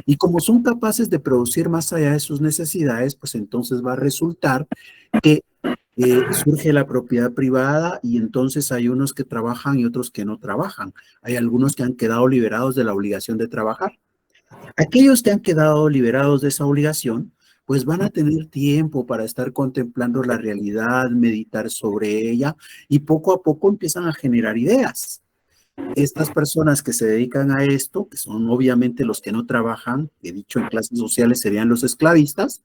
Y como son capaces de producir más allá de sus necesidades, pues entonces va a resultar que surge la propiedad privada y entonces hay unos que trabajan y otros que no trabajan. Hay algunos que han quedado liberados de la obligación de trabajar. Aquellos que han quedado liberados de esa obligación, pues van a tener tiempo para estar contemplando la realidad, meditar sobre ella y poco a poco empiezan a generar ideas. Estas personas que se dedican a esto, que son obviamente los que no trabajan, he dicho en clases sociales serían los esclavistas,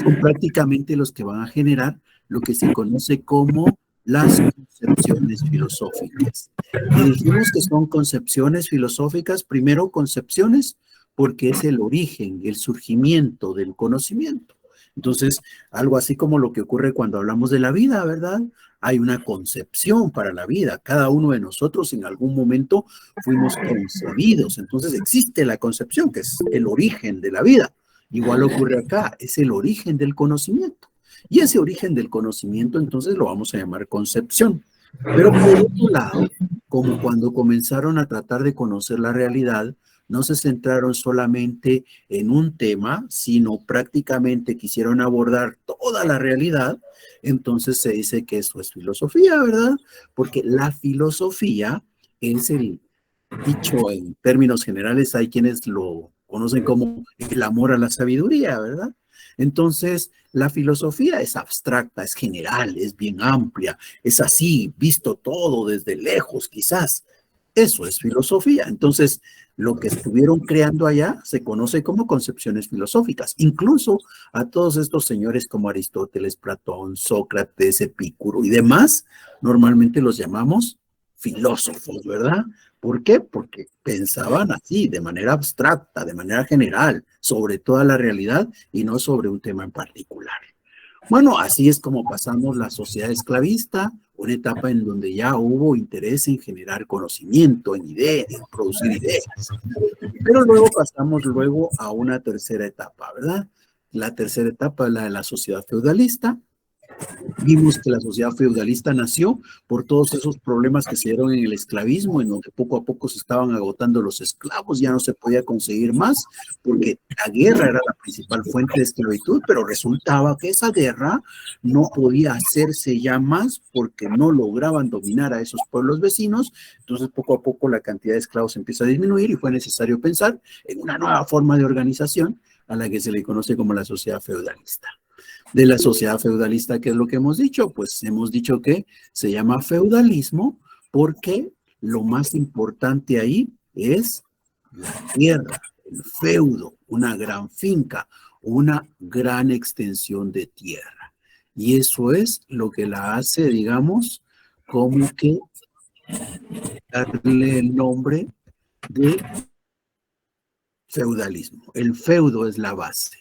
son prácticamente los que van a generar lo que se conoce como las concepciones filosóficas. Y dijimos que son concepciones filosóficas, primero concepciones, porque es el origen, el surgimiento del conocimiento. Entonces, algo así como lo que ocurre cuando hablamos de la vida, ¿verdad? Hay una concepción para la vida. Cada uno de nosotros en algún momento fuimos concebidos. Entonces existe la concepción, que es el origen de la vida. Igual ocurre acá, es el origen del conocimiento. Y ese origen del conocimiento entonces lo vamos a llamar concepción. Pero por el otro lado, como cuando comenzaron a tratar de conocer la realidad, no se centraron solamente en un tema, sino prácticamente quisieron abordar toda la realidad, entonces se dice que eso es filosofía, ¿verdad? Porque la filosofía es el dicho en términos generales, hay quienes lo conocen como el amor a la sabiduría, ¿verdad? Entonces, la filosofía es abstracta, es general, es bien amplia, es así, visto todo desde lejos, quizás. Eso es filosofía. Entonces, lo que estuvieron creando allá se conoce como concepciones filosóficas. Incluso a todos estos señores como Aristóteles, Platón, Sócrates, Epicuro y demás, normalmente los llamamos filósofos, ¿verdad? ¿Por qué? Porque pensaban así, de manera abstracta, de manera general, sobre toda la realidad y no sobre un tema en particular. Bueno, así es como pasamos la sociedad esclavista, una etapa en donde ya hubo interés en generar conocimiento, en ideas, en producir ideas. Pero luego pasamos luego a una tercera etapa, ¿verdad? La tercera etapa es la de la sociedad feudalista. Vimos que la sociedad feudalista nació por todos esos problemas que se dieron en el esclavismo, en donde poco a poco se estaban agotando los esclavos, ya no se podía conseguir más, porque la guerra era la principal fuente de esclavitud, pero resultaba que esa guerra no podía hacerse ya más porque no lograban dominar a esos pueblos vecinos, entonces poco a poco la cantidad de esclavos empieza a disminuir y fue necesario pensar en una nueva forma de organización a la que se le conoce como la sociedad feudalista. De la sociedad feudalista, ¿qué es lo que hemos dicho? Pues hemos dicho que se llama feudalismo porque lo más importante ahí es la tierra, el feudo, una gran finca, una gran extensión de tierra. Y eso es lo que la hace, digamos, como que darle el nombre de feudalismo. El feudo es la base.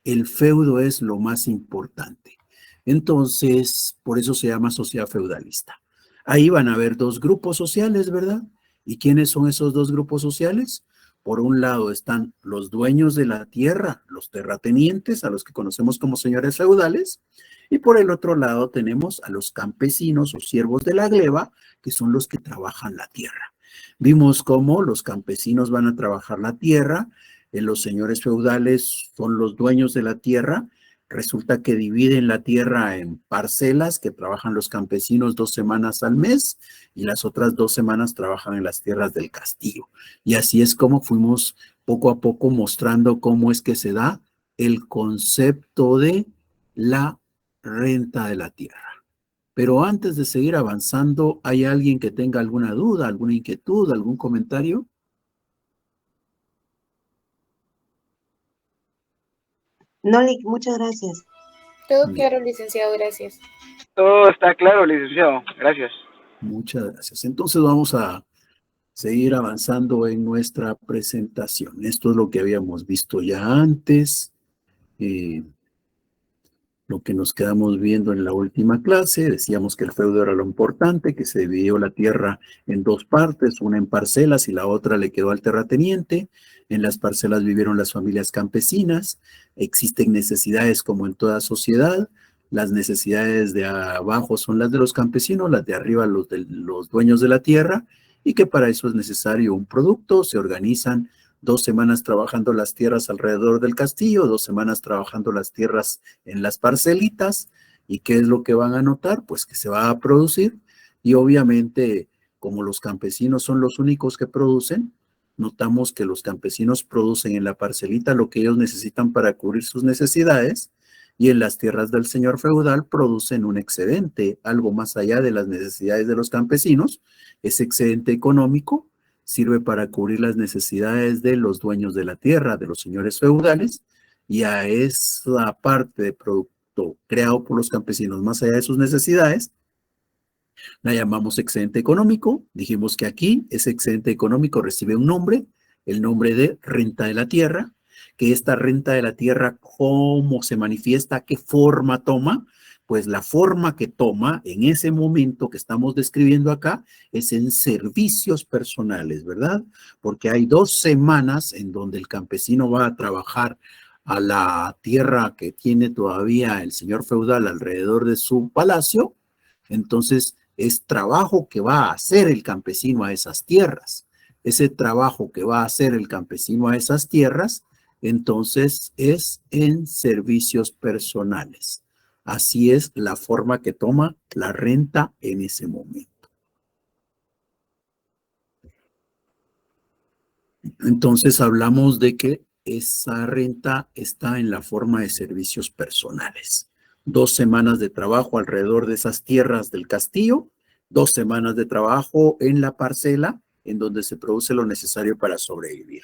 El feudo es lo más importante. Entonces, por eso se llama sociedad feudalista. Ahí van a haber dos grupos sociales, ¿verdad? ¿Y quiénes son esos dos grupos sociales? Por un lado están los dueños de la tierra, los terratenientes, a los que conocemos como señores feudales, y por el otro lado tenemos a los campesinos o siervos de la gleba, que son los que trabajan la tierra. Vimos cómo los campesinos van a trabajar la tierra, los señores feudales son los dueños de la tierra. Resulta que dividen la tierra en parcelas que trabajan los campesinos 2 semanas al mes y las otras 2 semanas trabajan en las tierras del castillo. Y así es como fuimos poco a poco mostrando cómo es que se da el concepto de la renta de la tierra. Pero antes de seguir avanzando, ¿hay alguien que tenga alguna duda, alguna inquietud, algún comentario? No, Lick, muchas gracias. Todo claro, licenciado, gracias. Todo está claro, licenciado. Gracias. Muchas gracias. Entonces vamos a seguir avanzando en nuestra presentación. Esto es lo que habíamos visto ya antes, lo que nos quedamos viendo en la última clase. Decíamos que el feudo era lo importante, que se dividió la tierra en dos partes, una en parcelas y la otra le quedó al terrateniente. En las parcelas vivieron las familias campesinas. Existen necesidades como en toda sociedad. Las necesidades de abajo son las de los campesinos, las de arriba los dueños de la tierra. y que para eso es necesario un producto. Se organizan 2 semanas trabajando las tierras alrededor del castillo, 2 semanas trabajando las tierras en las parcelitas. ¿Y qué es lo que van a notar? Pues que se va a producir, y obviamente, como los campesinos son los únicos que producen, notamos que los campesinos producen en la parcelita lo que ellos necesitan para cubrir sus necesidades, y en las tierras del señor feudal producen un excedente, algo más allá de las necesidades de los campesinos. Ese excedente económico sirve para cubrir las necesidades de los dueños de la tierra, de los señores feudales, y a esa parte de producto creado por los campesinos más allá de sus necesidades, la llamamos excedente económico. Dijimos que aquí ese excedente económico recibe un nombre, el nombre de renta de la tierra, que esta renta de la tierra, ¿cómo se manifiesta? ¿Qué forma toma? Pues la forma que toma en ese momento que estamos describiendo acá es en servicios personales, ¿verdad? Porque hay 2 semanas en donde el campesino va a trabajar a la tierra que tiene todavía el señor feudal alrededor de su palacio. Entonces, es trabajo que va a hacer el campesino a esas tierras. Ese trabajo que va a hacer el campesino a esas tierras, entonces es en servicios personales. Así es la forma que toma la renta en ese momento. Entonces hablamos de que esa renta está en la forma de servicios personales. 2 semanas de trabajo alrededor de esas tierras del castillo, 2 semanas de trabajo en la parcela, en donde se produce lo necesario para sobrevivir.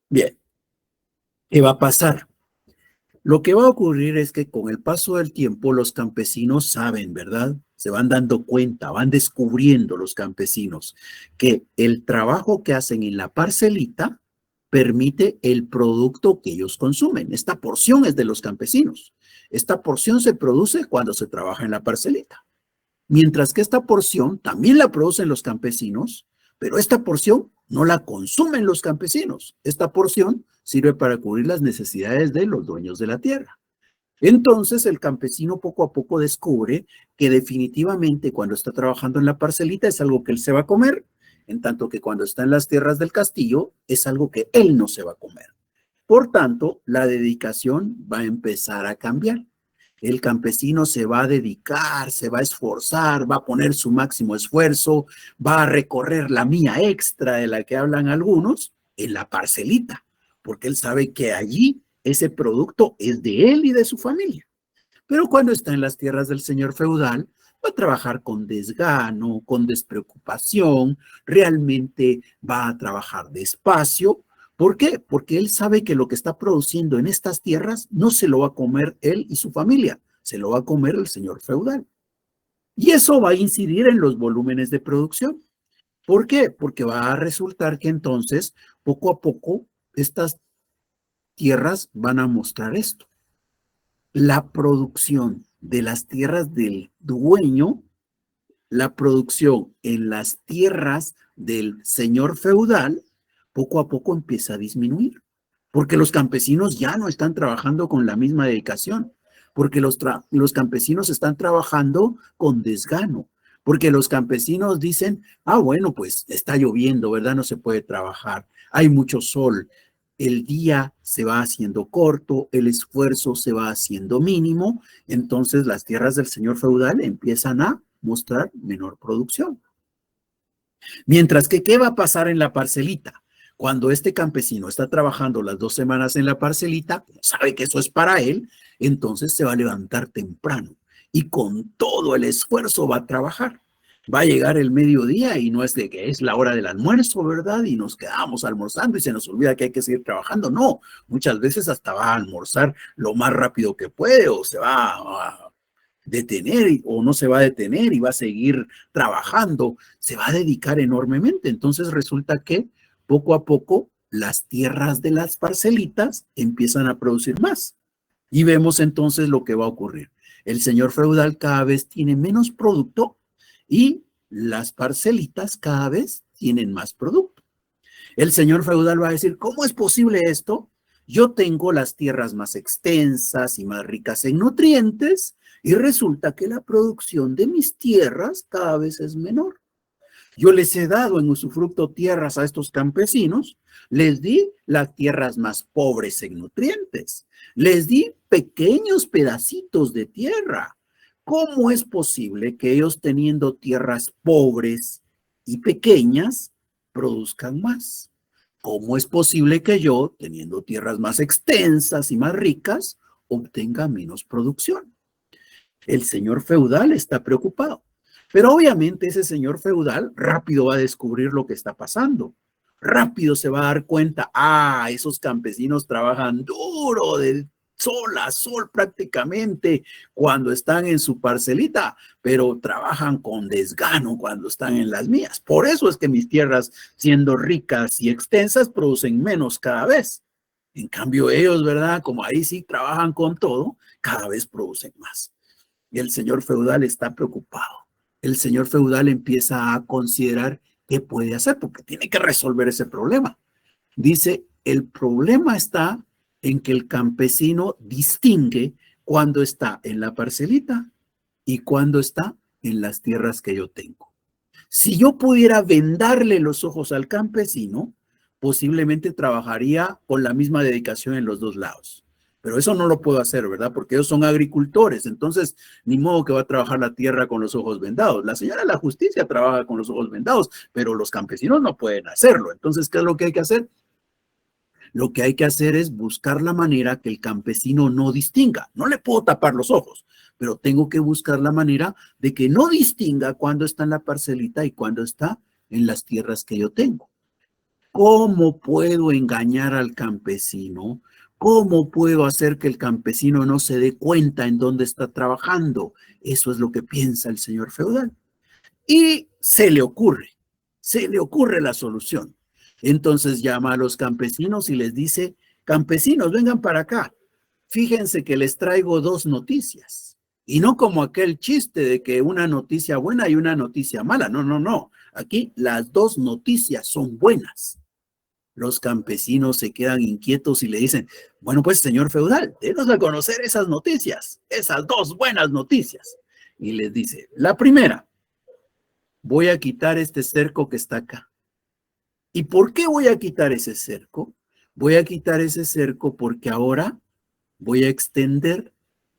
Bien, ¿qué va a pasar? Lo que va a ocurrir es que con el paso del tiempo los campesinos saben, ¿verdad? Se van dando cuenta, van descubriendo los campesinos que el trabajo que hacen en la parcelita permite el producto que ellos consumen. Esta porción es de los campesinos. Esta porción se produce cuando se trabaja en la parcelita. Mientras que esta porción también la producen los campesinos, pero esta porción no la consumen los campesinos. Esta porción sirve para cubrir las necesidades de los dueños de la tierra. Entonces el campesino poco a poco descubre que definitivamente cuando está trabajando en la parcelita es algo que él se va a comer, en tanto que cuando está en las tierras del castillo es algo que él no se va a comer. Por tanto, la dedicación va a empezar a cambiar. El campesino se va a dedicar, se va a esforzar, va a poner su máximo esfuerzo, va a recorrer la milla extra de la que hablan algunos en la parcelita, porque él sabe que allí ese producto es de él y de su familia. Pero cuando está en las tierras del señor feudal, va a trabajar con desgano, con despreocupación, realmente va a trabajar despacio. ¿Por qué? Porque él sabe que lo que está produciendo en estas tierras no se lo va a comer él y su familia, se lo va a comer el señor feudal. Y eso va a incidir en los volúmenes de producción. ¿Por qué? Porque va a resultar que entonces, poco a poco, estas tierras van a mostrar esto. La producción de las tierras del dueño, la producción en las tierras del señor feudal, poco a poco empieza a disminuir, porque los campesinos ya no están trabajando con la misma dedicación, porque los campesinos están trabajando con desgano, porque los campesinos dicen, bueno, pues está lloviendo, ¿verdad? No se puede trabajar, hay mucho sol, el día se va haciendo corto, el esfuerzo se va haciendo mínimo, entonces las tierras del señor feudal empiezan a mostrar menor producción. Mientras que, ¿qué va a pasar en la parcelita? Cuando este campesino está trabajando las 2 semanas en la parcelita, sabe que eso es para él, entonces se va a levantar temprano y con todo el esfuerzo va a trabajar. Va a llegar el mediodía y no es de que es la hora del almuerzo, ¿verdad? Y nos quedamos almorzando y se nos olvida que hay que seguir trabajando. No, muchas veces hasta va a almorzar lo más rápido que puede o se va a detener o no se va a detener y va a seguir trabajando, se va a dedicar enormemente. Entonces resulta que poco a poco las tierras de las parcelitas empiezan a producir más. Y vemos entonces lo que va a ocurrir. El señor feudal cada vez tiene menos producto y las parcelitas cada vez tienen más producto. El señor feudal va a decir, ¿cómo es posible esto? Yo tengo las tierras más extensas y más ricas en nutrientes y resulta que la producción de mis tierras cada vez es menor. Yo les he dado en usufructo tierras a estos campesinos, les di las tierras más pobres en nutrientes, les di pequeños pedacitos de tierra. ¿Cómo es posible que ellos teniendo tierras pobres y pequeñas produzcan más? ¿Cómo es posible que yo, teniendo tierras más extensas y más ricas, obtenga menos producción? El señor feudal está preocupado. Pero obviamente ese señor feudal rápido va a descubrir lo que está pasando. Rápido se va a dar cuenta, esos campesinos trabajan duro, de sol a sol prácticamente cuando están en su parcelita, pero trabajan con desgano cuando están en las mías. Por eso es que mis tierras, siendo ricas y extensas, producen menos cada vez. En cambio ellos, ¿verdad? Como ahí sí trabajan con todo, cada vez producen más. Y el señor feudal está preocupado. El señor feudal empieza a considerar qué puede hacer, porque tiene que resolver ese problema. Dice, el problema está en que el campesino distingue cuando está en la parcelita y cuando está en las tierras que yo tengo. Si yo pudiera vendarle los ojos al campesino, posiblemente trabajaría con la misma dedicación en los dos lados. Pero eso no lo puedo hacer, ¿verdad? Porque ellos son agricultores, entonces ni modo que va a trabajar la tierra con los ojos vendados. La señora de la justicia trabaja con los ojos vendados, pero los campesinos no pueden hacerlo. Entonces, ¿qué es lo que hay que hacer? Lo que hay que hacer es buscar la manera que el campesino no distinga. No le puedo tapar los ojos, pero tengo que buscar la manera de que no distinga cuando está en la parcelita y cuando está en las tierras que yo tengo. ¿Cómo puedo engañar al campesino? ¿Cómo puedo hacer que el campesino no se dé cuenta en dónde está trabajando? Eso es lo que piensa el señor feudal. Y se le ocurre la solución. Entonces llama a los campesinos y les dice, campesinos, vengan para acá. Fíjense que les traigo dos noticias. Y no como aquel chiste de que una noticia buena y una noticia mala. No, no, no. Aquí las dos noticias son buenas. Los campesinos se quedan inquietos y le dicen, bueno, pues señor feudal, denos a conocer esas noticias, esas dos buenas noticias. Y les dice, la primera, voy a quitar este cerco que está acá. ¿Y por qué voy a quitar ese cerco? Voy a quitar ese cerco porque ahora voy a extender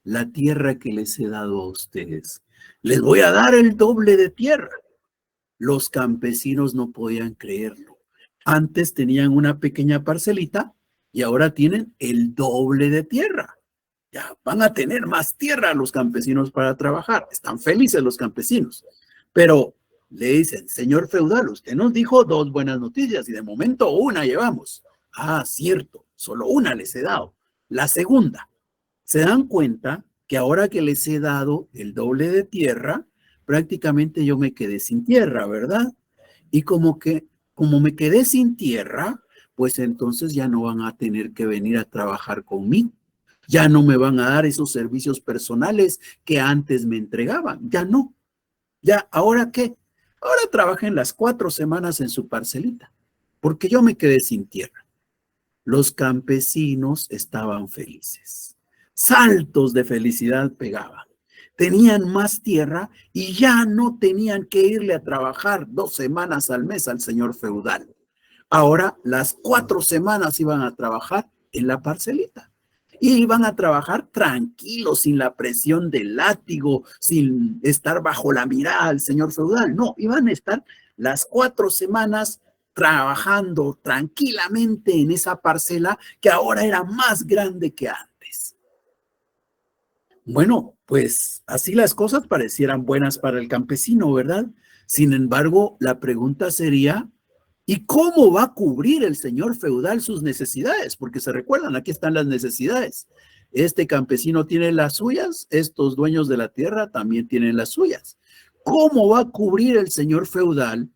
la tierra que les he dado a ustedes. Les voy a dar el doble de tierra. Los campesinos no podían creerlo. Antes tenían una pequeña parcelita y ahora tienen el doble de tierra. Ya van a tener más tierra los campesinos para trabajar. Están felices los campesinos. Pero le dicen, señor feudal, usted nos dijo dos buenas noticias y de momento una llevamos. Cierto, solo una les he dado. La segunda, se dan cuenta que ahora que les he dado el doble de tierra, prácticamente yo me quedé sin tierra, ¿verdad? Y como me quedé sin tierra, pues entonces ya no van a tener que venir a trabajar conmigo. Ya no me van a dar esos servicios personales que antes me entregaban. Ya no. Ya, ¿ahora qué? Ahora trabajen las 4 semanas en su parcelita, porque yo me quedé sin tierra. Los campesinos estaban felices. Saltos de felicidad pegaban. Tenían más tierra y ya no tenían que irle a trabajar 2 semanas al mes al señor feudal. Ahora las 4 semanas iban a trabajar en la parcelita. Y iban a trabajar tranquilos, sin la presión del látigo, sin estar bajo la mirada del señor feudal. No, iban a estar las 4 semanas trabajando tranquilamente en esa parcela que ahora era más grande que antes. Bueno, pues así las cosas parecieran buenas para el campesino, ¿verdad? Sin embargo, la pregunta sería, ¿y cómo va a cubrir el señor feudal sus necesidades? Porque se recuerdan, aquí están las necesidades. Este campesino tiene las suyas, estos dueños de la tierra también tienen las suyas. ¿Cómo va a cubrir el señor feudal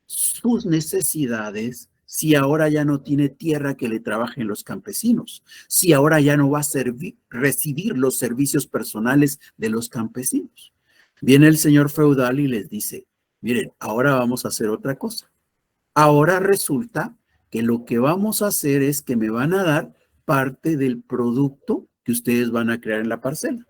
sus necesidades si ahora ya no tiene tierra que le trabajen los campesinos? Si ahora ya no va a recibir los servicios personales de los campesinos. Viene el señor feudal y les dice, miren, ahora vamos a hacer otra cosa. Ahora resulta que lo que vamos a hacer es que me van a dar parte del producto que ustedes van a crear en la parcela.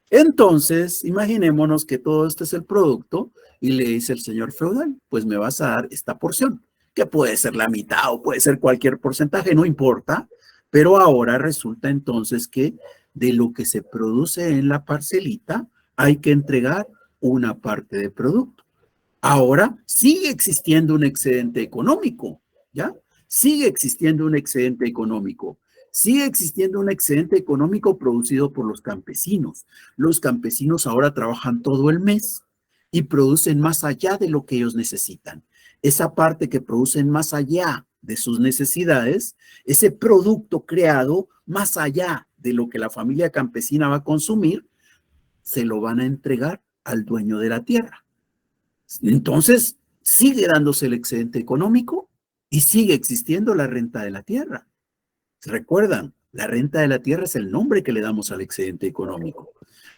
Entonces, imaginémonos que todo este es el producto y le dice el señor feudal, pues me vas a dar esta porción, que puede ser la mitad o puede ser cualquier porcentaje, no importa, pero ahora resulta entonces que de lo que se produce en la parcelita hay que entregar una parte de producto. Ahora sigue existiendo un excedente económico, ¿ya? Sigue existiendo un excedente económico. Sigue existiendo un excedente económico producido por los campesinos. Los campesinos ahora trabajan todo el mes y producen más allá de lo que ellos necesitan. Esa parte que producen más allá de sus necesidades, ese producto creado más allá de lo que la familia campesina va a consumir, se lo van a entregar al dueño de la tierra. Entonces, sigue dándose el excedente económico y sigue existiendo la renta de la tierra. ¿Se recuerdan? La renta de la tierra es el nombre que le damos al excedente económico.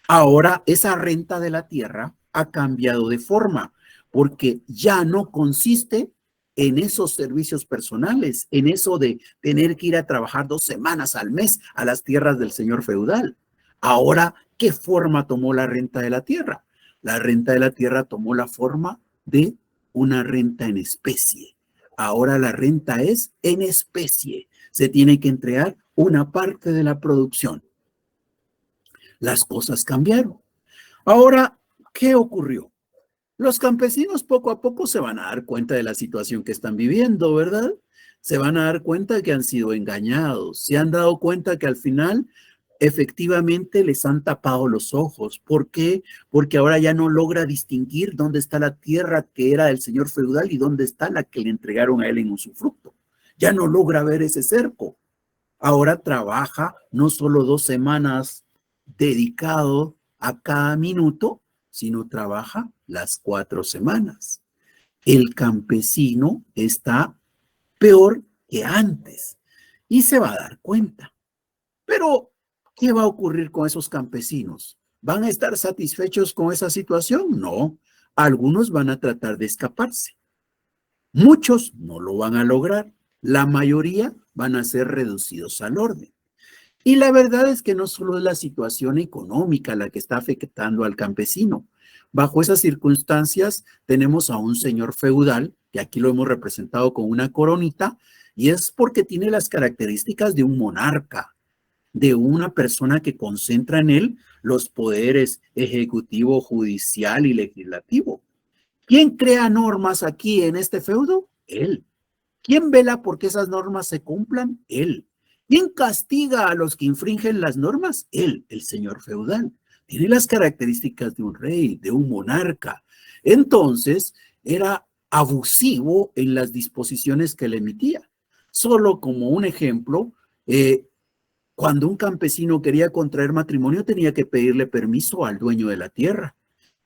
Ahora, esa renta de la tierra ha cambiado de forma porque ya no consiste en esos servicios personales, en eso de tener que ir a trabajar 2 semanas al mes a las tierras del señor feudal. Ahora, ¿qué forma tomó la renta de la tierra? La renta de la tierra tomó la forma de una renta en especie. Ahora la renta es en especie. Se tiene que entregar una parte de la producción. Las cosas cambiaron. Ahora, ¿qué ocurrió? Los campesinos poco a poco se van a dar cuenta de la situación que están viviendo, ¿verdad? Se van a dar cuenta que han sido engañados. Se han dado cuenta que al final efectivamente les han tapado los ojos. ¿Por qué? Porque ahora ya no logra distinguir dónde está la tierra que era del señor feudal y dónde está la que le entregaron a él en usufructo. Ya no logra ver ese cerco. Ahora trabaja no solo 2 semanas dedicado a cada minuto, sino trabaja las 4 semanas. El campesino está peor que antes y se va a dar cuenta. Pero, ¿qué va a ocurrir con esos campesinos? ¿Van a estar satisfechos con esa situación? No. Algunos van a tratar de escaparse. Muchos no lo van a lograr. La mayoría van a ser reducidos al orden. Y la verdad es que no solo es la situación económica la que está afectando al campesino. Bajo esas circunstancias tenemos a un señor feudal, que aquí lo hemos representado con una coronita, y es porque tiene las características de un monarca, de una persona que concentra en él los poderes ejecutivo, judicial y legislativo. ¿Quién crea normas aquí en este feudo? Él. ¿Quién vela porque esas normas se cumplan? Él. ¿Quién castiga a los que infringen las normas? Él, el señor feudal. Tiene las características de un rey, de un monarca. Entonces, era abusivo en las disposiciones que le emitía. Solo como un ejemplo, cuando un campesino quería contraer matrimonio, tenía que pedirle permiso al dueño de la tierra.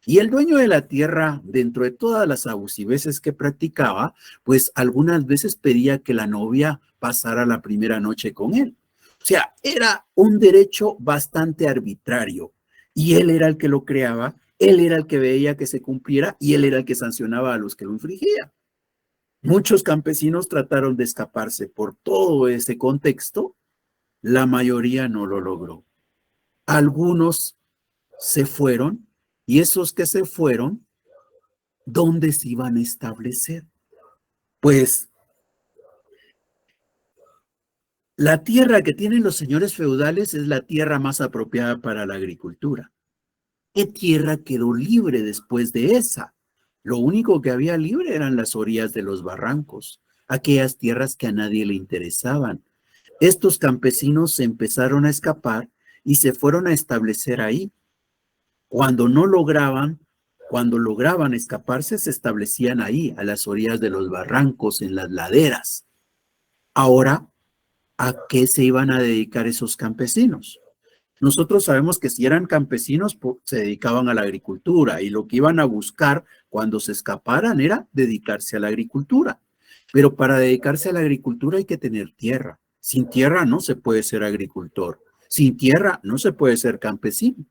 Y el dueño de la tierra, dentro de todas las abusiveces que practicaba, pues algunas veces pedía que la novia pasara la primera noche con él. O sea, era un derecho bastante arbitrario. Y él era el que lo creaba, él era el que veía que se cumpliera y él era el que sancionaba a los que lo infringían. Muchos campesinos trataron de escaparse por todo ese contexto. La mayoría no lo logró. Algunos se fueron. Y esos que se fueron, ¿dónde se iban a establecer? Pues la tierra que tienen los señores feudales es la tierra más apropiada para la agricultura. ¿Qué tierra quedó libre después de esa? Lo único que había libre eran las orillas de los barrancos, aquellas tierras que a nadie le interesaban. Estos campesinos se empezaron a escapar y se fueron a establecer ahí. Cuando lograban escaparse, se establecían ahí, a las orillas de los barrancos, en las laderas. Ahora, ¿a qué se iban a dedicar esos campesinos? Nosotros sabemos que si eran campesinos, se dedicaban a la agricultura y lo que iban a buscar cuando se escaparan era dedicarse a la agricultura. Pero para dedicarse a la agricultura hay que tener tierra. Sin tierra no se puede ser agricultor. Sin tierra no se puede ser campesino.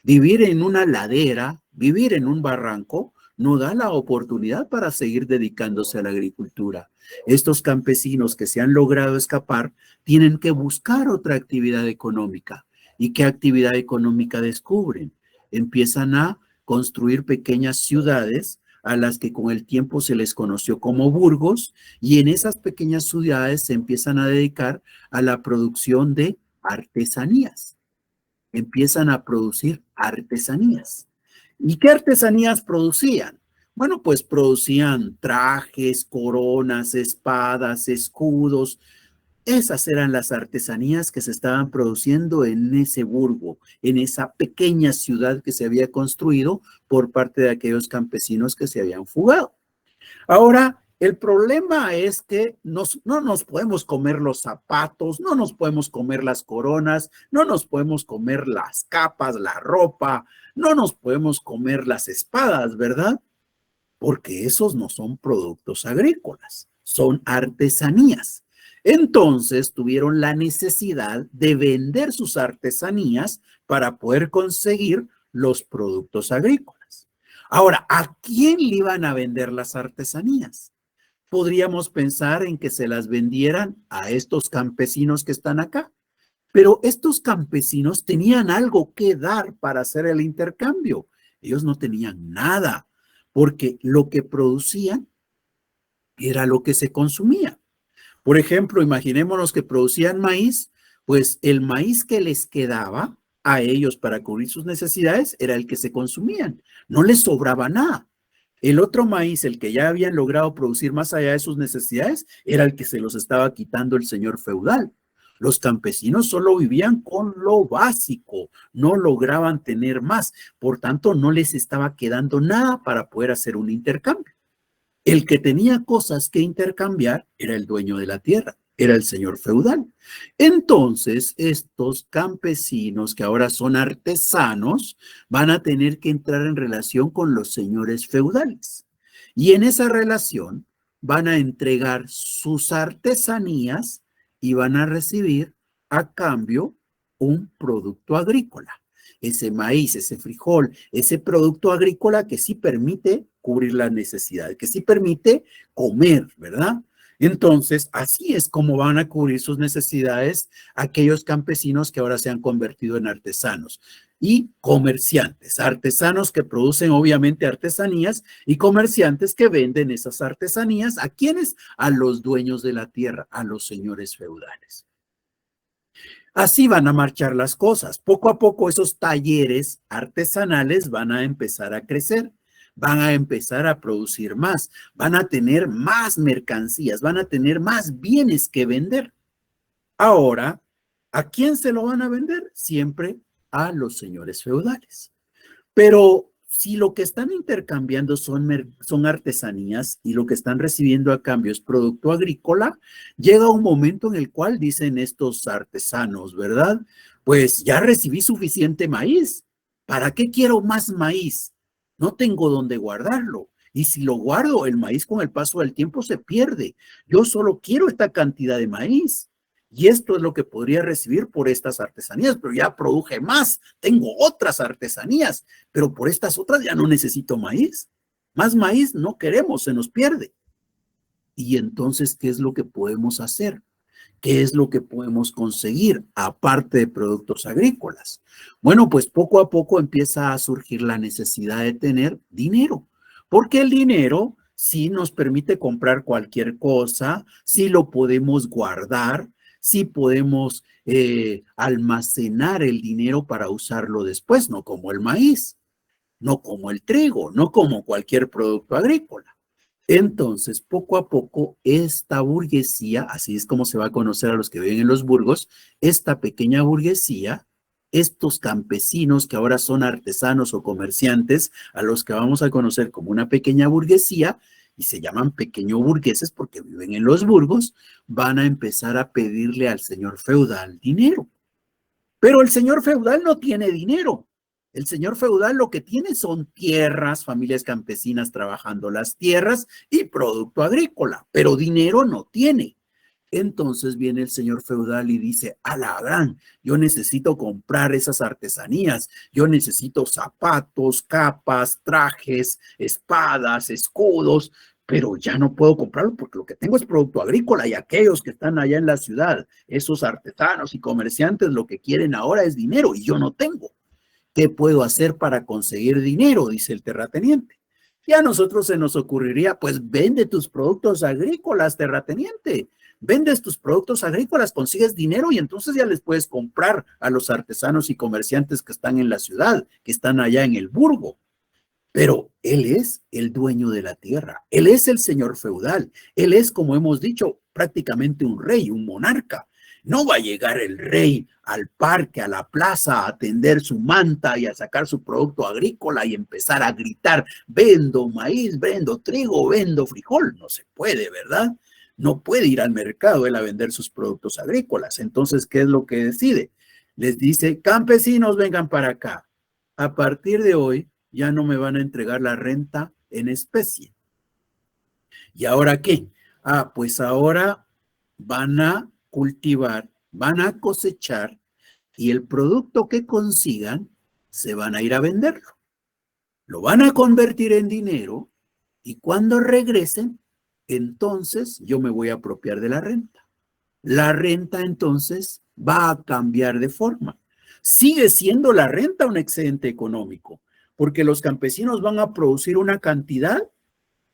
Vivir en una ladera, vivir en un barranco, no da la oportunidad para seguir dedicándose a la agricultura. Estos campesinos que se han logrado escapar tienen que buscar otra actividad económica. ¿Y qué actividad económica descubren? Empiezan a construir pequeñas ciudades a las que con el tiempo se les conoció como burgos, y en esas pequeñas ciudades se empiezan a dedicar a la producción de artesanías. Empiezan a producir artesanías. ¿Y qué artesanías producían? Bueno, pues producían trajes, coronas, espadas, escudos. Esas eran las artesanías que se estaban produciendo en ese burgo, en esa pequeña ciudad que se había construido por parte de aquellos campesinos que se habían fugado. Ahora, el problema es que no nos podemos comer los zapatos, no nos podemos comer las coronas, no nos podemos comer las capas, la ropa, no nos podemos comer las espadas, ¿verdad? Porque esos no son productos agrícolas, son artesanías. Entonces tuvieron la necesidad de vender sus artesanías para poder conseguir los productos agrícolas. Ahora, ¿a quién le iban a vender las artesanías? Podríamos pensar en que se las vendieran a estos campesinos que están acá, pero estos campesinos tenían algo que dar para hacer el intercambio. Ellos no tenían nada, porque lo que producían era lo que se consumía. Por ejemplo, imaginémonos que producían maíz, pues el maíz que les quedaba a ellos para cubrir sus necesidades era el que se consumían. No les sobraba nada. El otro maíz, el que ya habían logrado producir más allá de sus necesidades, era el que se los estaba quitando el señor feudal. Los campesinos solo vivían con lo básico, no lograban tener más, por tanto no les estaba quedando nada para poder hacer un intercambio. El que tenía cosas que intercambiar era el dueño de la tierra, era el señor feudal. Entonces, estos campesinos que ahora son artesanos van a tener que entrar en relación con los señores feudales. Y en esa relación van a entregar sus artesanías y van a recibir a cambio un producto agrícola. Ese maíz, ese frijol, ese producto agrícola que sí permite cubrir la necesidad, que sí permite comer, ¿verdad? Entonces, así es como van a cubrir sus necesidades aquellos campesinos que ahora se han convertido en artesanos y comerciantes, artesanos que producen obviamente artesanías y comerciantes que venden esas artesanías. ¿A quiénes? A los dueños de la tierra, a los señores feudales. Así van a marchar las cosas. Poco a poco esos talleres artesanales van a empezar a crecer, van a empezar a producir más, van a tener más mercancías, van a tener más bienes que vender. Ahora, ¿a quién se lo van a vender? Siempre a los señores feudales. Pero si lo que están intercambiando son artesanías y lo que están recibiendo a cambio es producto agrícola, llega un momento en el cual dicen estos artesanos, ¿verdad? Pues ya recibí suficiente maíz. ¿Para qué quiero más maíz? No tengo dónde guardarlo. Y si lo guardo, el maíz con el paso del tiempo se pierde. Yo solo quiero esta cantidad de maíz. Y esto es lo que podría recibir por estas artesanías, pero ya produje más, tengo otras artesanías, pero por estas otras ya no necesito maíz. Más maíz no queremos, se nos pierde. Y entonces, ¿qué es lo que podemos hacer? ¿Qué es lo que podemos conseguir aparte de productos agrícolas? Bueno, pues poco a poco empieza a surgir la necesidad de tener dinero, porque el dinero sí nos permite comprar cualquier cosa, sí lo podemos guardar, sí podemos almacenar el dinero para usarlo después, no como el maíz, no como el trigo, no como cualquier producto agrícola. Entonces, poco a poco, esta burguesía, así es como se va a conocer a los que viven en los burgos, esta pequeña burguesía, estos campesinos que ahora son artesanos o comerciantes, a los que vamos a conocer como una pequeña burguesía, y se llaman pequeños burgueses porque viven en los burgos, van a empezar a pedirle al señor feudal dinero. Pero el señor feudal no tiene dinero. El señor feudal lo que tiene son tierras, familias campesinas trabajando las tierras y producto agrícola, pero dinero no tiene. Entonces viene el señor feudal y dice, a la gran, yo necesito comprar esas artesanías, yo necesito zapatos, capas, trajes, espadas, escudos, pero ya no puedo comprarlo porque lo que tengo es producto agrícola y aquellos que están allá en la ciudad, esos artesanos y comerciantes, lo que quieren ahora es dinero y yo no tengo. ¿Qué puedo hacer para conseguir dinero?, dice el terrateniente. Y a nosotros se nos ocurriría, pues vende tus productos agrícolas, terrateniente. Vendes tus productos agrícolas, consigues dinero y entonces ya les puedes comprar a los artesanos y comerciantes que están en la ciudad, que están allá en el burgo. Pero él es el dueño de la tierra, él es el señor feudal, él es, como hemos dicho, prácticamente un rey, un monarca. No va a llegar el rey al parque, a la plaza, a tender su manta y a sacar su producto agrícola y empezar a gritar, vendo maíz, vendo trigo, vendo frijol. No se puede, ¿verdad? No puede ir al mercado él a vender sus productos agrícolas. Entonces, ¿qué es lo que decide? Les dice, campesinos, vengan para acá. A partir de hoy, ya no me van a entregar la renta en especie. ¿Y ahora qué? Pues ahora van a cultivar, van a cosechar y el producto que consigan se van a ir a venderlo. Lo van a convertir en dinero y cuando regresen, entonces yo me voy a apropiar de la renta. La renta entonces va a cambiar de forma. Sigue siendo la renta un excedente económico, porque los campesinos van a producir una cantidad,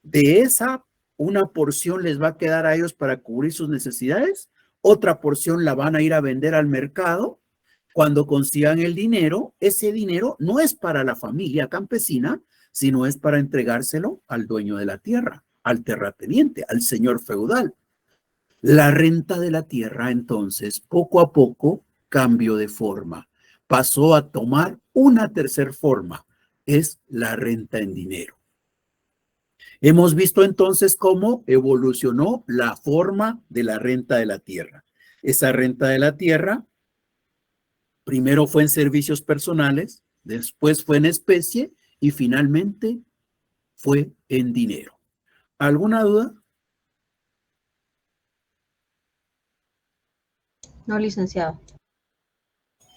de esa, una porción les va a quedar a ellos para cubrir sus necesidades, otra porción la van a ir a vender al mercado. Cuando consigan el dinero, ese dinero no es para la familia campesina, sino es para entregárselo al dueño de la tierra, al terrateniente, al señor feudal. La renta de la tierra, entonces, poco a poco cambió de forma. Pasó a tomar una tercera forma, es la renta en dinero. Hemos visto entonces cómo evolucionó la forma de la renta de la tierra. Esa renta de la tierra primero fue en servicios personales, después fue en especie y finalmente fue en dinero. ¿Alguna duda? No, licenciado.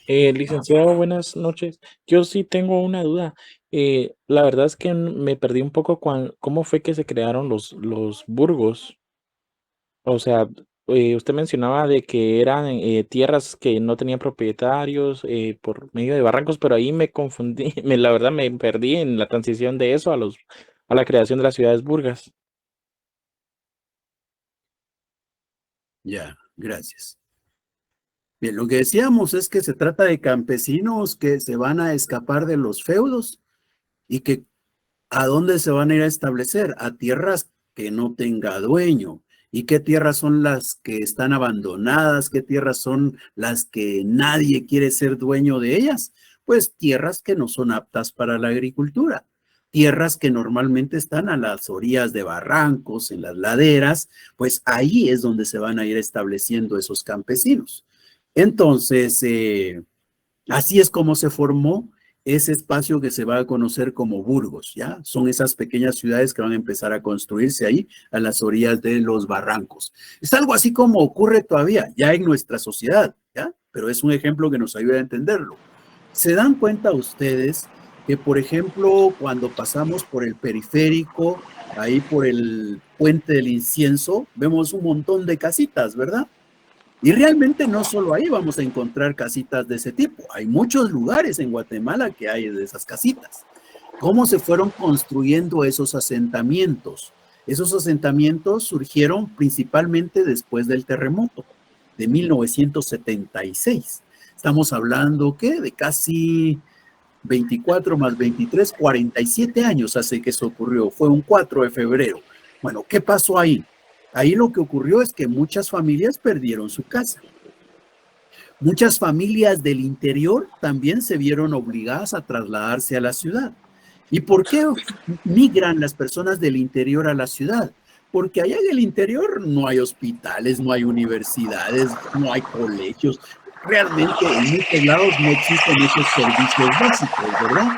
Licenciado, buenas noches. Yo sí tengo una duda. La verdad es que me perdí un poco cómo fue que se crearon los burgos. O sea, usted mencionaba de que eran tierras que no tenían propietarios por medio de barrancos, pero ahí me confundí. La verdad me perdí en la transición de eso a la creación de las ciudades burgas. Ya, gracias. Bien, lo que decíamos es que se trata de campesinos que se van a escapar de los feudos y que ¿a dónde se van a ir a establecer? A tierras que no tenga dueño. ¿Y qué tierras son las que están abandonadas? ¿Qué tierras son las que nadie quiere ser dueño de ellas? Pues tierras que no son aptas para la agricultura. Tierras que normalmente están a las orillas de barrancos, en las laderas, pues ahí es donde se van a ir estableciendo esos campesinos. Entonces, así es como se formó ese espacio que se va a conocer como burgos, ¿ya? Son esas pequeñas ciudades que van a empezar a construirse ahí a las orillas de los barrancos. Es algo así como ocurre todavía ya en nuestra sociedad, ¿ya? Pero es un ejemplo que nos ayuda a entenderlo. ¿Se dan cuenta ustedes que, por ejemplo, cuando pasamos por el periférico, ahí por el Puente del Incienso, vemos un montón de casitas, ¿verdad? Y realmente no solo ahí vamos a encontrar casitas de ese tipo. Hay muchos lugares en Guatemala que hay de esas casitas. ¿Cómo se fueron construyendo esos asentamientos? Esos asentamientos surgieron principalmente después del terremoto de 1976. Estamos hablando, ¿qué? De casi 24 más 23, 47 años hace que eso ocurrió. Fue un 4 de febrero. Bueno, ¿qué pasó ahí? Ahí lo que ocurrió es que muchas familias perdieron su casa. Muchas familias del interior también se vieron obligadas a trasladarse a la ciudad. ¿Y por qué migran las personas del interior a la ciudad? Porque allá en el interior no hay hospitales, no hay universidades, no hay colegios. Realmente en muchos lados no existen esos servicios básicos, ¿verdad?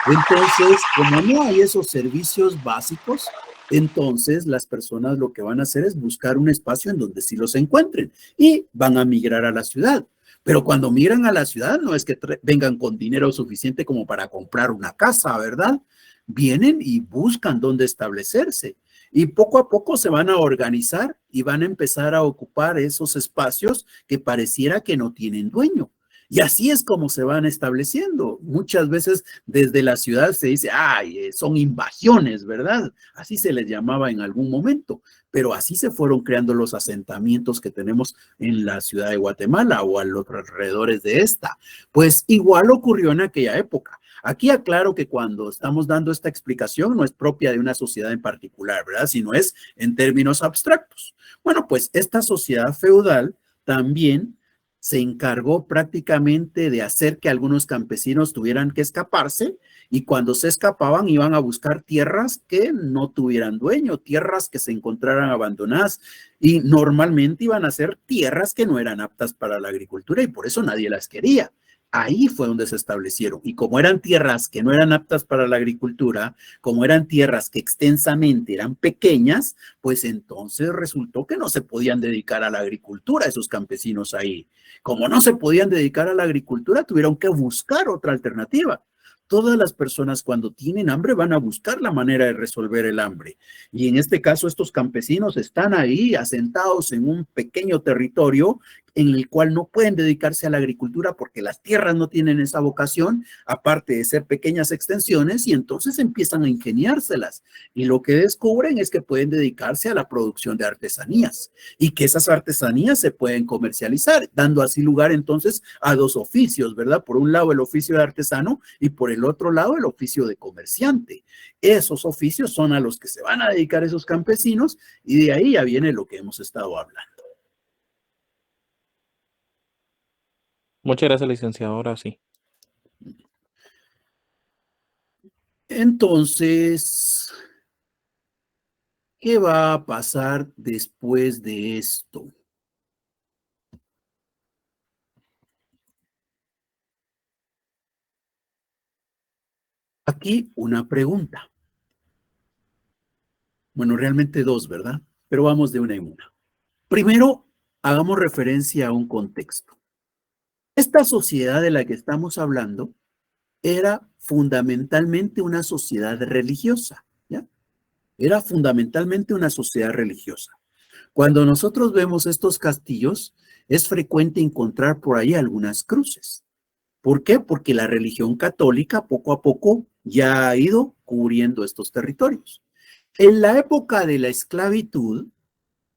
Entonces, como no hay esos servicios básicos, entonces las personas lo que van a hacer es buscar un espacio en donde sí los encuentren y van a migrar a la ciudad. Pero cuando migran a la ciudad no es que vengan con dinero suficiente como para comprar una casa, ¿verdad? Vienen y buscan dónde establecerse. Y poco a poco se van a organizar y van a empezar a ocupar esos espacios que pareciera que no tienen dueño. Y así es como se van estableciendo. Muchas veces desde la ciudad se dice, ay, son invasiones, ¿verdad? Así se les llamaba en algún momento. Pero así se fueron creando los asentamientos que tenemos en la ciudad de Guatemala o a los alrededores de esta. Pues igual ocurrió en aquella época. Aquí aclaro que cuando estamos dando esta explicación no es propia de una sociedad en particular, ¿verdad? Sino es en términos abstractos. Bueno, pues esta sociedad feudal también se encargó prácticamente de hacer que algunos campesinos tuvieran que escaparse y cuando se escapaban iban a buscar tierras que no tuvieran dueño, tierras que se encontraran abandonadas y normalmente iban a ser tierras que no eran aptas para la agricultura y por eso nadie las quería. Ahí fue donde se establecieron. Y como eran tierras que no eran aptas para la agricultura, como eran tierras que extensamente eran pequeñas, pues entonces resultó que no se podían dedicar a la agricultura esos campesinos ahí. Como no se podían dedicar a la agricultura, tuvieron que buscar otra alternativa. Todas las personas cuando tienen hambre van a buscar la manera de resolver el hambre. Y en este caso estos campesinos están ahí asentados en un pequeño territorio en el cual no pueden dedicarse a la agricultura porque las tierras no tienen esa vocación, aparte de ser pequeñas extensiones, y entonces empiezan a ingeniárselas. Y lo que descubren es que pueden dedicarse a la producción de artesanías y que esas artesanías se pueden comercializar, dando así lugar entonces a dos oficios, ¿verdad? Por un lado el oficio de artesano y por el otro lado el oficio de comerciante. Esos oficios son a los que se van a dedicar esos campesinos y de ahí ya viene lo que hemos estado hablando. Muchas gracias, licenciado. Ahora sí. Entonces, ¿qué va a pasar después de esto? Aquí una pregunta. Bueno, realmente dos, ¿verdad? Pero vamos de una en una. Primero, hagamos referencia a un contexto. Esta sociedad de la que estamos hablando era fundamentalmente una sociedad religiosa, ¿ya? Era fundamentalmente una sociedad religiosa. Cuando nosotros vemos estos castillos, es frecuente encontrar por ahí algunas cruces. ¿Por qué? Porque la religión católica poco a poco ya ha ido cubriendo estos territorios. En la época de la esclavitud,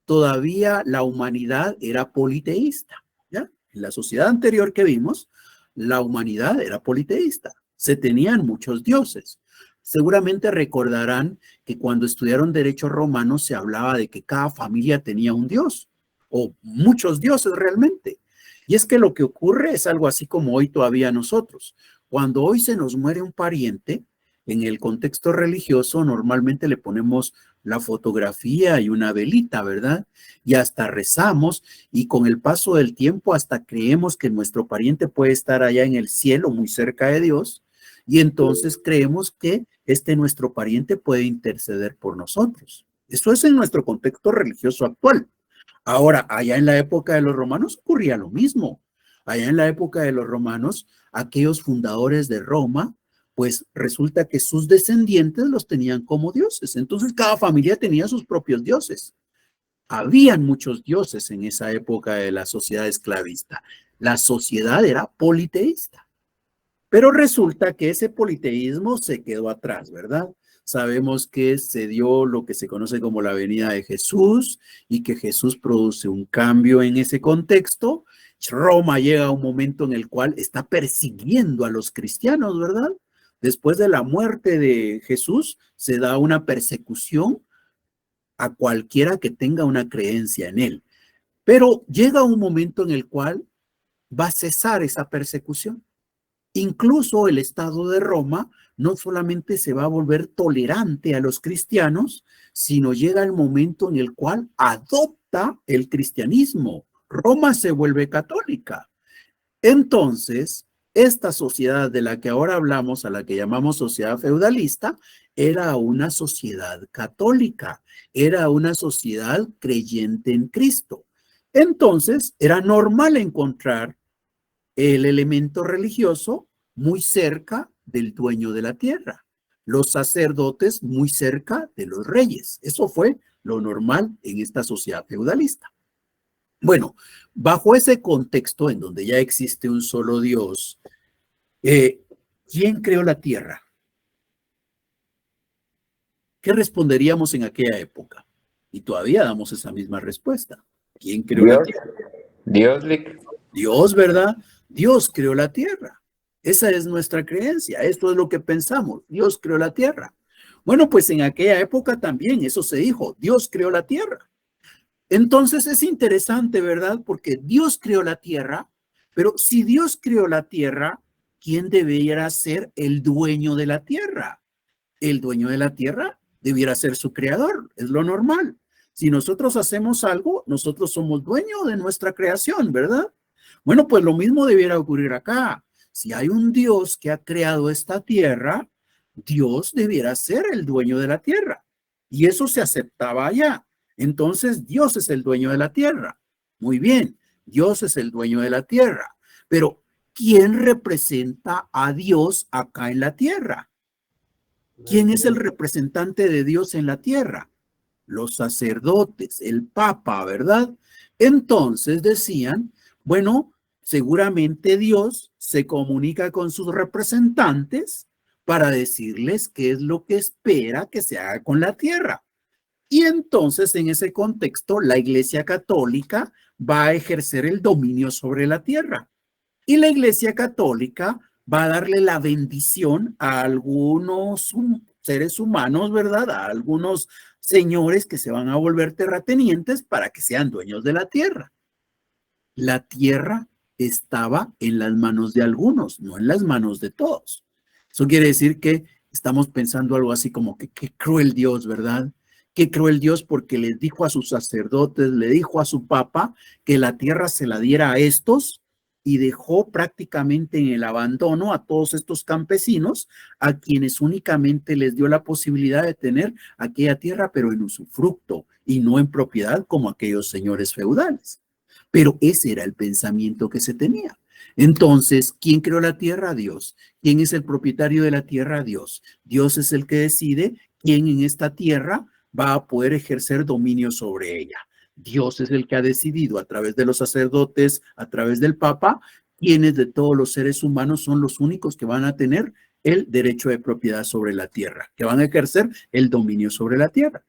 todavía la humanidad era politeísta, ¿ya? En la sociedad anterior que vimos, la humanidad era politeísta. Se tenían muchos dioses. Seguramente recordarán que cuando estudiaron derecho romano se hablaba de que cada familia tenía un dios, o muchos dioses realmente. Y es que lo que ocurre es algo así como hoy todavía nosotros. Cuando hoy se nos muere un pariente, en el contexto religioso normalmente le ponemos la fotografía y una velita, ¿verdad? Y hasta rezamos y con el paso del tiempo hasta creemos que nuestro pariente puede estar allá en el cielo, muy cerca de Dios, y entonces creemos que nuestro pariente puede interceder por nosotros. Eso es en nuestro contexto religioso actual. Ahora, allá en la época de los romanos ocurría lo mismo. Allá en la época de los romanos, aquellos fundadores de Roma, pues resulta que sus descendientes los tenían como dioses. Entonces cada familia tenía sus propios dioses. Habían muchos dioses en esa época de la sociedad esclavista. La sociedad era politeísta. Pero resulta que ese politeísmo se quedó atrás, ¿verdad? Sabemos que se dio lo que se conoce como la venida de Jesús y que Jesús produce un cambio en ese contexto. Roma llega a un momento en el cual está persiguiendo a los cristianos, ¿verdad? Después de la muerte de Jesús, se da una persecución a cualquiera que tenga una creencia en él. Pero llega un momento en el cual va a cesar esa persecución. Incluso el Estado de Roma no solamente se va a volver tolerante a los cristianos, sino llega el momento en el cual adopta el cristianismo. Roma se vuelve católica. Entonces, esta sociedad de la que ahora hablamos, a la que llamamos sociedad feudalista, era una sociedad católica, era una sociedad creyente en Cristo. Entonces, era normal encontrar el elemento religioso muy cerca del dueño de la tierra, los sacerdotes muy cerca de los reyes. Eso fue lo normal en esta sociedad feudalista. Bueno, bajo ese contexto en donde ya existe un solo Dios, ¿quién creó la tierra? ¿Qué responderíamos en aquella época? Y todavía damos esa misma respuesta. ¿Quién creó la tierra? Dios, Lick. Dios, ¿verdad? Dios creó la tierra. Esa es nuestra creencia. Esto es lo que pensamos. Dios creó la tierra. Bueno, pues en aquella época también eso se dijo. Dios creó la tierra. Entonces es interesante, ¿verdad? Porque Dios creó la tierra, pero si Dios creó la tierra, ¿quién debería ser el dueño de la tierra? El dueño de la tierra debiera ser su creador, es lo normal. Si nosotros hacemos algo, nosotros somos dueños de nuestra creación, ¿verdad? Bueno, pues lo mismo debiera ocurrir acá. Si hay un Dios que ha creado esta tierra, Dios debiera ser el dueño de la tierra. Y eso se aceptaba allá. Entonces, Dios es el dueño de la tierra. Muy bien, Dios es el dueño de la tierra. Pero, ¿quién representa a Dios acá en la tierra? ¿Quién es el representante de Dios en la tierra? Los sacerdotes, el Papa, ¿verdad? Entonces decían, bueno, seguramente Dios se comunica con sus representantes para decirles qué es lo que espera que se haga con la tierra. Y entonces, en ese contexto, la Iglesia Católica va a ejercer el dominio sobre la tierra. Y la Iglesia Católica va a darle la bendición a algunos seres humanos, ¿verdad? A algunos señores que se van a volver terratenientes para que sean dueños de la tierra. La tierra estaba en las manos de algunos, no en las manos de todos. Eso quiere decir que estamos pensando algo así como que qué cruel Dios, ¿verdad? Qué cruel Dios porque les dijo a sus sacerdotes, le dijo a su papa que la tierra se la diera a estos y dejó prácticamente en el abandono a todos estos campesinos a quienes únicamente les dio la posibilidad de tener aquella tierra, pero en usufructo y no en propiedad como aquellos señores feudales. Pero ese era el pensamiento que se tenía. Entonces, ¿quién creó la tierra? Dios. ¿Quién es el propietario de la tierra? Dios. Dios es el que decide quién en esta tierra va a poder ejercer dominio sobre ella. Dios es el que ha decidido a través de los sacerdotes, a través del Papa, quiénes de todos los seres humanos son los únicos que van a tener el derecho de propiedad sobre la tierra, que van a ejercer el dominio sobre la tierra.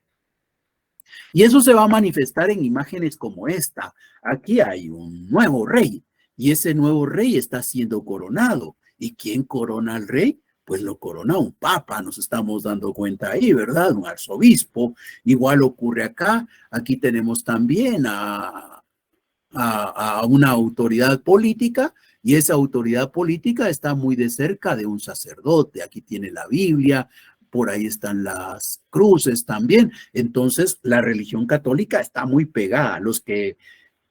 Y eso se va a manifestar en imágenes como esta. Aquí hay un nuevo rey y ese nuevo rey está siendo coronado. ¿Y quién corona al rey? Pues lo corona un papa, nos estamos dando cuenta ahí, ¿verdad? Un arzobispo. Igual ocurre acá. Aquí tenemos también a una autoridad política y esa autoridad política está muy de cerca de un sacerdote. Aquí tiene la Biblia, por ahí están las cruces también. Entonces, la religión católica está muy pegada.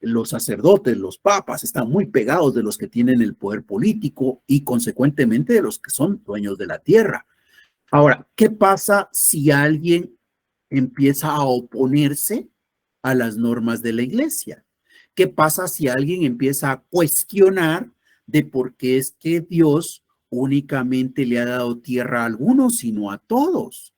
Los sacerdotes, los papas, están muy pegados de los que tienen el poder político y consecuentemente de los que son dueños de la tierra. Ahora, ¿qué pasa si alguien empieza a oponerse a las normas de la iglesia? ¿Qué pasa si alguien empieza a cuestionar de por qué es que Dios únicamente le ha dado tierra a algunos, sino a todos?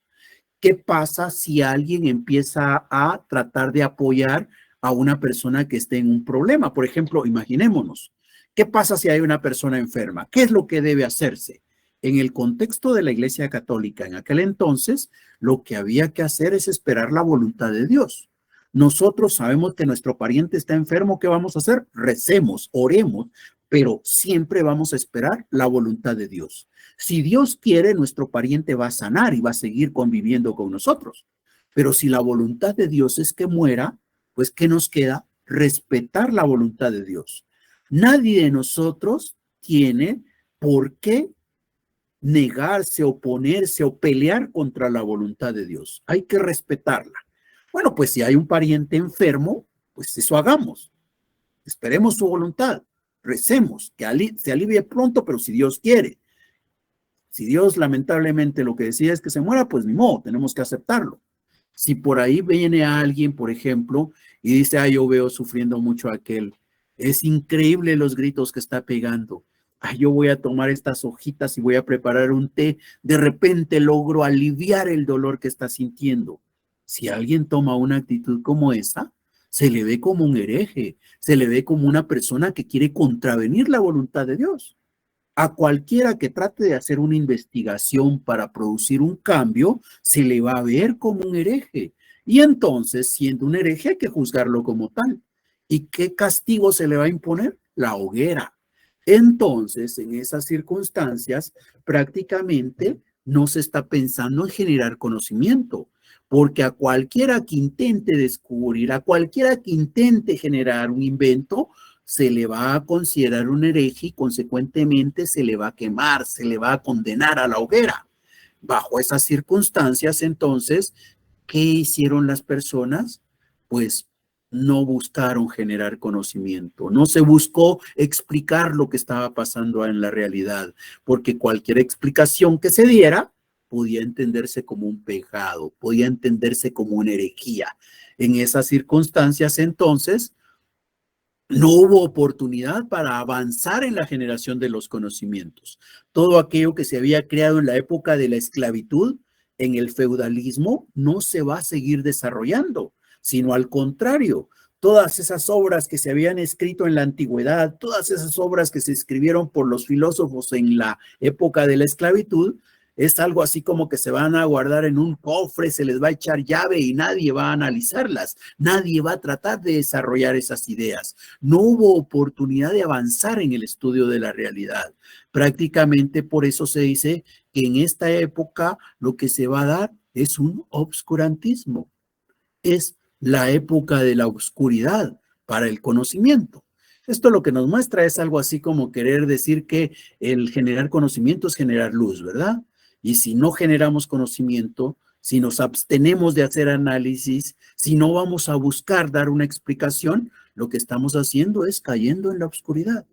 ¿Qué pasa si alguien empieza a tratar de apoyar a una persona que esté en un problema? Por ejemplo, imaginémonos, ¿qué pasa si hay una persona enferma? ¿Qué es lo que debe hacerse? En el contexto de la Iglesia Católica en aquel entonces, lo que había que hacer es esperar la voluntad de Dios. Nosotros sabemos que nuestro pariente está enfermo, ¿qué vamos a hacer? Recemos, oremos, pero siempre vamos a esperar la voluntad de Dios. Si Dios quiere, nuestro pariente va a sanar y va a seguir conviviendo con nosotros. Pero si la voluntad de Dios es que muera, pues ¿qué nos queda? Respetar la voluntad de Dios. Nadie de nosotros tiene por qué negarse, oponerse o pelear contra la voluntad de Dios. Hay que respetarla. Bueno, pues si hay un pariente enfermo, pues eso hagamos. Esperemos su voluntad. Recemos, que se alivie pronto, pero si Dios quiere. Si Dios lamentablemente lo que decide es que se muera, pues ni modo, tenemos que aceptarlo. Si por ahí viene alguien, por ejemplo, y dice, yo veo sufriendo mucho a aquel, es increíble los gritos que está pegando. Yo voy a tomar estas hojitas y voy a preparar un té, de repente logro aliviar el dolor que está sintiendo. Si alguien toma una actitud como esa, se le ve como un hereje, se le ve como una persona que quiere contravenir la voluntad de Dios. A cualquiera que trate de hacer una investigación para producir un cambio, se le va a ver como un hereje. Y entonces, siendo un hereje, hay que juzgarlo como tal. ¿Y qué castigo se le va a imponer? La hoguera. Entonces, en esas circunstancias, prácticamente no se está pensando en generar conocimiento, porque a cualquiera que intente descubrir, a cualquiera que intente generar un invento, se le va a considerar un hereje y consecuentemente se le va a quemar, se le va a condenar a la hoguera. Bajo esas circunstancias, entonces, ¿qué hicieron las personas? Pues no buscaron generar conocimiento, no se buscó explicar lo que estaba pasando en la realidad, porque cualquier explicación que se diera podía entenderse como un pecado, podía entenderse como una herejía. En esas circunstancias, entonces, no hubo oportunidad para avanzar en la generación de los conocimientos. Todo aquello que se había creado en la época de la esclavitud, en el feudalismo, no se va a seguir desarrollando, sino al contrario. Todas esas obras que se habían escrito en la antigüedad, todas esas obras que se escribieron por los filósofos en la época de la esclavitud, es algo así como que se van a guardar en un cofre, se les va a echar llave y nadie va a analizarlas, nadie va a tratar de desarrollar esas ideas. No hubo oportunidad de avanzar en el estudio de la realidad. Prácticamente por eso se dice que en esta época lo que se va a dar es un obscurantismo. Es la época de la oscuridad para el conocimiento. Esto lo que nos muestra es algo así como querer decir que el generar conocimiento es generar luz, ¿verdad? Y si no generamos conocimiento, si nos abstenemos de hacer análisis, si no vamos a buscar dar una explicación, lo que estamos haciendo es cayendo en la oscuridad.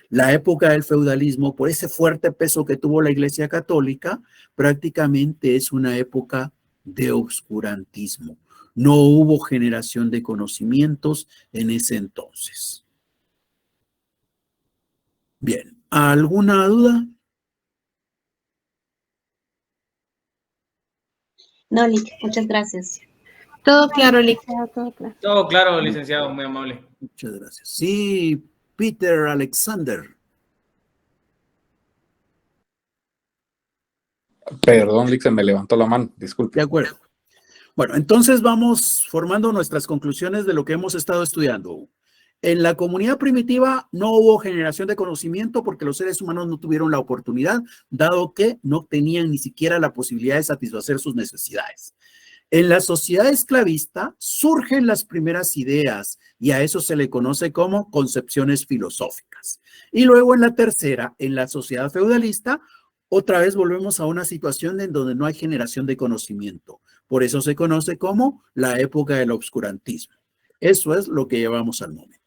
La época del feudalismo, por ese fuerte peso que tuvo la Iglesia Católica, prácticamente es una época de obscurantismo. No hubo generación de conocimientos en ese entonces. Bien, ¿alguna duda? No, Lic, muchas gracias. Todo claro, Lic. Todo claro, licenciado, muy amable. Muchas gracias. Sí, Peter Alexander. Perdón, Lick, se me levantó la mano, disculpe. De acuerdo. Bueno, entonces vamos formando nuestras conclusiones de lo que hemos estado estudiando. En la comunidad primitiva no hubo generación de conocimiento porque los seres humanos no tuvieron la oportunidad, dado que no tenían ni siquiera la posibilidad de satisfacer sus necesidades. En la sociedad esclavista surgen las primeras ideas y a eso se le conoce como concepciones filosóficas. Y luego en la tercera, en la sociedad feudalista, otra vez volvemos a una situación en donde no hay generación de conocimiento. Por eso se conoce como la época del obscurantismo. Eso es lo que llevamos al momento.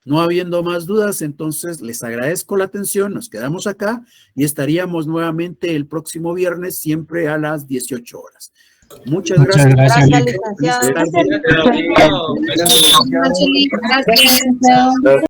No habiendo más dudas, entonces les agradezco la atención, nos quedamos acá y estaríamos nuevamente el próximo viernes, siempre a las 18 horas. Muchas gracias. Gracias, licenciado. Gracias, licenciado. Gracias.